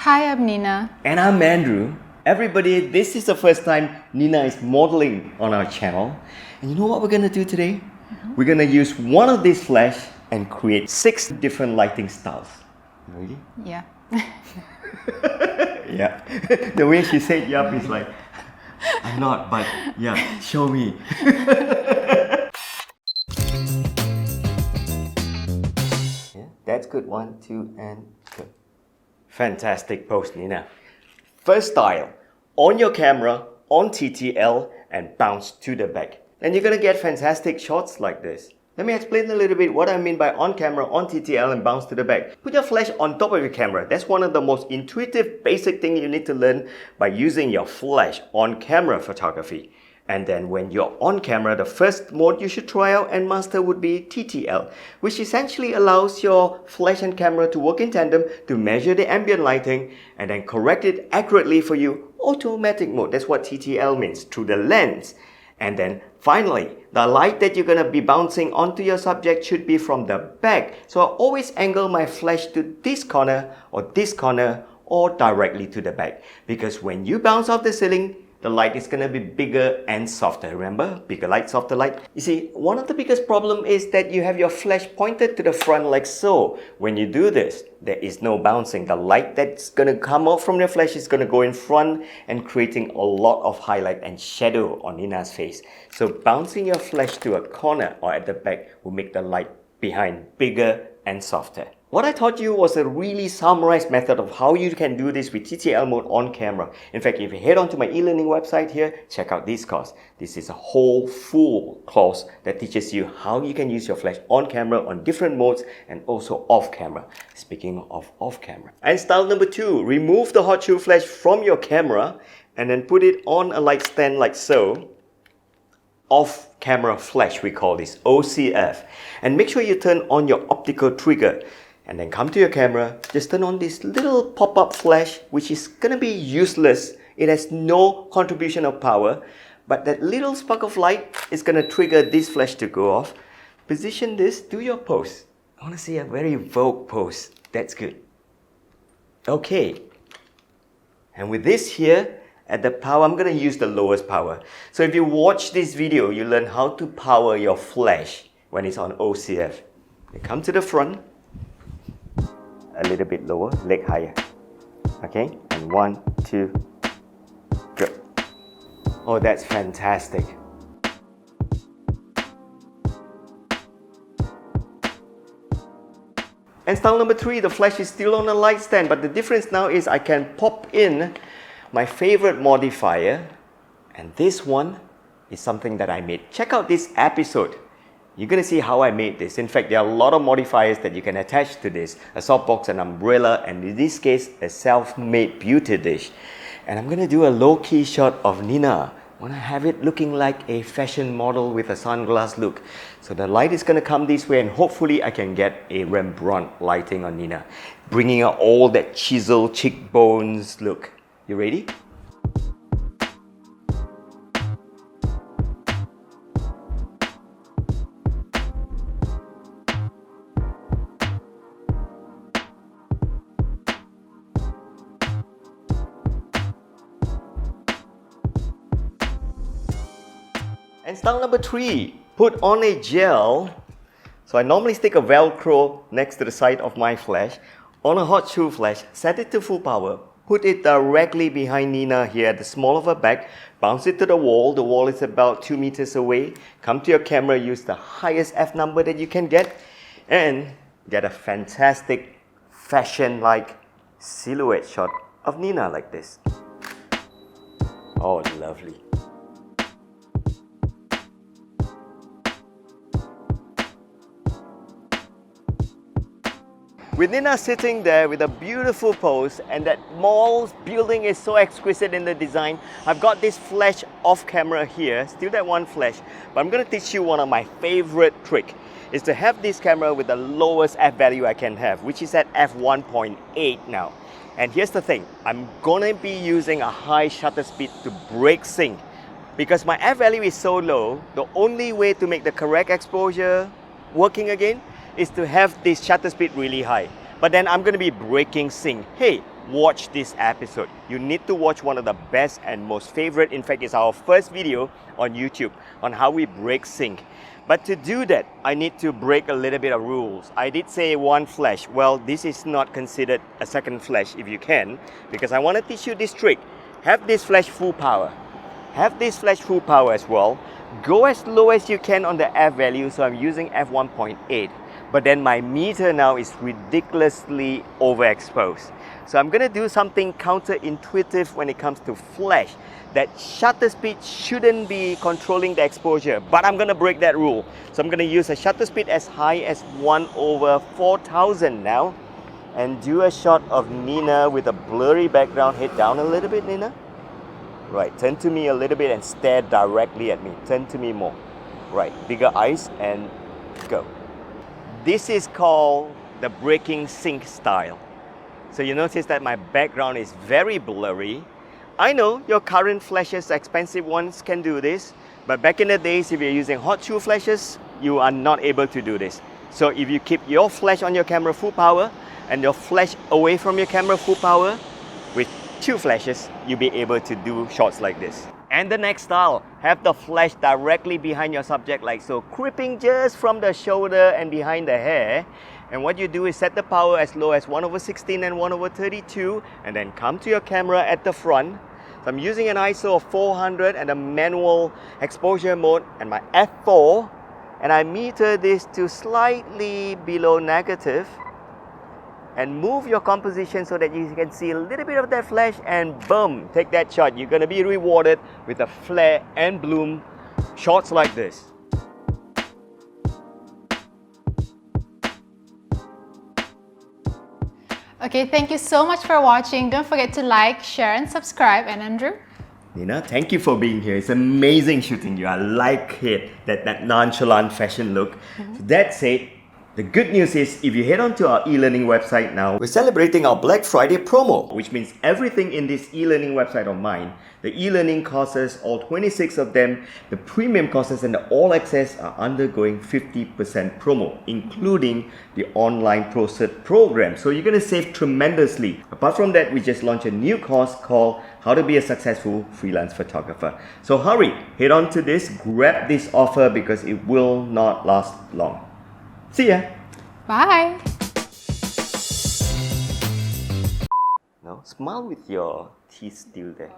Hi, I'm Nina. And I'm Andrew. Everybody, this is the first time Nina is modeling on our channel. And you know what we're gonna do today? We're gonna use one of these flash and create 6 different lighting styles. Ready? Yeah. Yeah. The way she said yup is like, I'm not, but yeah, show me. Yeah, that's good. 1, 2, and good. Fantastic pose, Nina. First style, on your camera, on TTL, and bounce to the back. And you're gonna get fantastic shots like this. Let me explain a little bit what I mean by on camera, on TTL, and bounce to the back. Put your flash on top of your camera. That's one of the most intuitive, basic things you need to learn by using your flash on camera photography. And then when you're on camera, the first mode you should try out and master would be TTL, which essentially allows your flash and camera to work in tandem to measure the ambient lighting and then correct it accurately for you. Automatic mode, that's what TTL means, through the lens. And then finally, the light that you're going to be bouncing onto your subject should be from the back. So I always angle my flash to this corner or directly to the back. Because when you bounce off the ceiling, the light is going to be bigger and softer. Remember? Bigger light, softer light. You see, one of the biggest problems is that you have your flash pointed to the front like so. When you do this, there is no bouncing. The light that's going to come out from your flash is going to go in front and creating a lot of highlight and shadow on Nina's face. So bouncing your flash to a corner or at the back will make the light behind bigger and softer. What I taught you was a really summarized method of how you can do this with TTL mode on camera. In fact, if you head on to my e-learning website here, check out this course. This is a whole full course that teaches you how you can use your flash on camera on different modes and also off camera. Speaking of off camera. And style number 2, remove the hot shoe flash from your camera and then put it on a light stand like so. Off camera flash, we call this OCF. And make sure you turn on your optical trigger. And then come to your camera, just turn on this little pop-up flash, which is gonna be useless. It has no contribution of power, but that little spark of light is gonna trigger this flash to go off. Position this, do your pose. I wanna see a very Vogue pose. That's good. Okay. And with this here, at the power, I'm gonna use the lowest power. So if you watch this video, you learn how to power your flash when it's on OCF. You come to the front, a little bit lower, leg higher. Okay, and 1, 2, good. Oh, that's fantastic. And style number 3, the flash is still on a light stand, but the difference now is I can pop in my favorite modifier, and this one is something that I made. Check out this episode. You're going to see how I made this. In fact, there are a lot of modifiers that you can attach to this. A softbox, an umbrella, and in this case, a self-made beauty dish. And I'm going to do a low-key shot of Nina. I want to have it looking like a fashion model with a sunglass look. So the light is going to come this way and hopefully I can get a Rembrandt lighting on Nina. Bringing out all that chiseled cheekbones look. You ready? And style number 3, put on a gel. So I normally stick a Velcro next to the side of my flash on a hot shoe flash, set it to full power, put it directly behind Nina here at the small of her back, bounce it to the wall is about 2 meters away, come to your camera, use the highest F number that you can get, and get a fantastic fashion-like silhouette shot of Nina like this. Oh, lovely. With Nina sitting there with a beautiful pose, and that mall building is so exquisite in the design, I've got this flash off camera here, still that one flash, but I'm going to teach you one of my favorite tricks, is to have this camera with the lowest f value I can have, which is at f1.8 now. And here's the thing, I'm going to be using a high shutter speed to break sync. Because my f value is so low, the only way to make the correct exposure working again is to have this shutter speed really high. But then I'm going to be breaking sync. Hey, watch this episode. You need to watch one of the best and most favorite, in fact, it's our first video on YouTube on how we break sync. But to do that, I need to break a little bit of rules. I did say one flash. Well, this is not considered a second flash if you can, because I want to teach you this trick. Have this flash full power. Have this flash full power as well. Go as low as you can on the F value, so I'm using f1.8. But then my meter now is ridiculously overexposed. So I'm gonna do something counterintuitive when it comes to flash. That shutter speed shouldn't be controlling the exposure, but I'm gonna break that rule. So I'm gonna use a shutter speed as high as 1/4000 now, and do a shot of Nina with a blurry background. Head down a little bit, Nina. Right, turn to me a little bit and stare directly at me. Turn to me more. Right, bigger eyes and go. This is called the breaking sync style. So you notice that my background is very blurry. I know your current flashes, expensive ones, can do this, but back in the days, if you're using hot shoe flashes, you are not able to do this. So if you keep your flash on your camera full power and your flash away from your camera full power, with 2 flashes, you'll be able to do shots like this. And the next style, have the flash directly behind your subject like so, creeping just from the shoulder and behind the hair. And what you do is set the power as low as 1/16 and 1/32, and then come to your camera at the front. So I'm using an ISO of 400 and a manual exposure mode and my f4, and I meter this to slightly below negative. And move your composition so that you can see a little bit of that flash, and boom, take that shot. You're gonna be rewarded with a flare and bloom shots like this. Okay, thank you so much for watching. Don't forget to like, share and subscribe. And Andrew? Nina, thank you for being here. It's amazing shooting you. I like it, that nonchalant fashion look. So that said, the good news is, if you head on to our e-learning website now, we're celebrating our Black Friday promo, which means everything in this e-learning website of mine, the e-learning courses, all 26 of them, the premium courses and the all access are undergoing 50% promo, including the online Pro Cert program. So you're going to save tremendously. Apart from that, we just launched a new course called How to Be a Successful Freelance Photographer. So hurry, head on to this, grab this offer because it will not last long. See ya. Bye. Now smile with your teeth still there.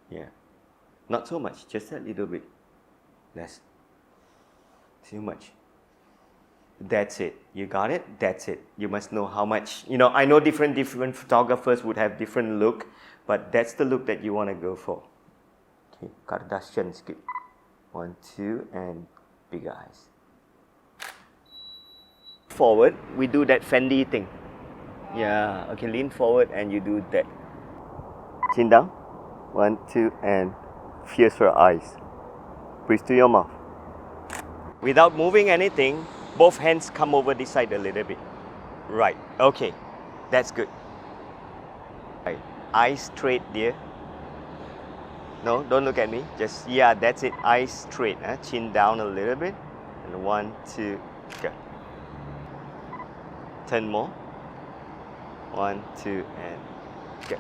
Yeah. Not so much, just a little bit. That's too much. That's it. You got it? That's it. You must know how much. You know, I know different photographers would have different look, but that's the look that you want to go for. Okay, Kardashian skip. 1, 2, and bigger eyes. Forward, we do that Fendi thing. Yeah, okay, lean forward and you do that. Chin down. 1, 2, and fiercer eyes. Breathe to your mouth. Without moving anything, both hands come over this side a little bit. Right, okay, that's good. Right. Eyes straight, dear. No, don't look at me. Just, yeah, that's it. Eyes straight. Chin down a little bit. And 1, 2, go. Turn more. 1, 2, and go.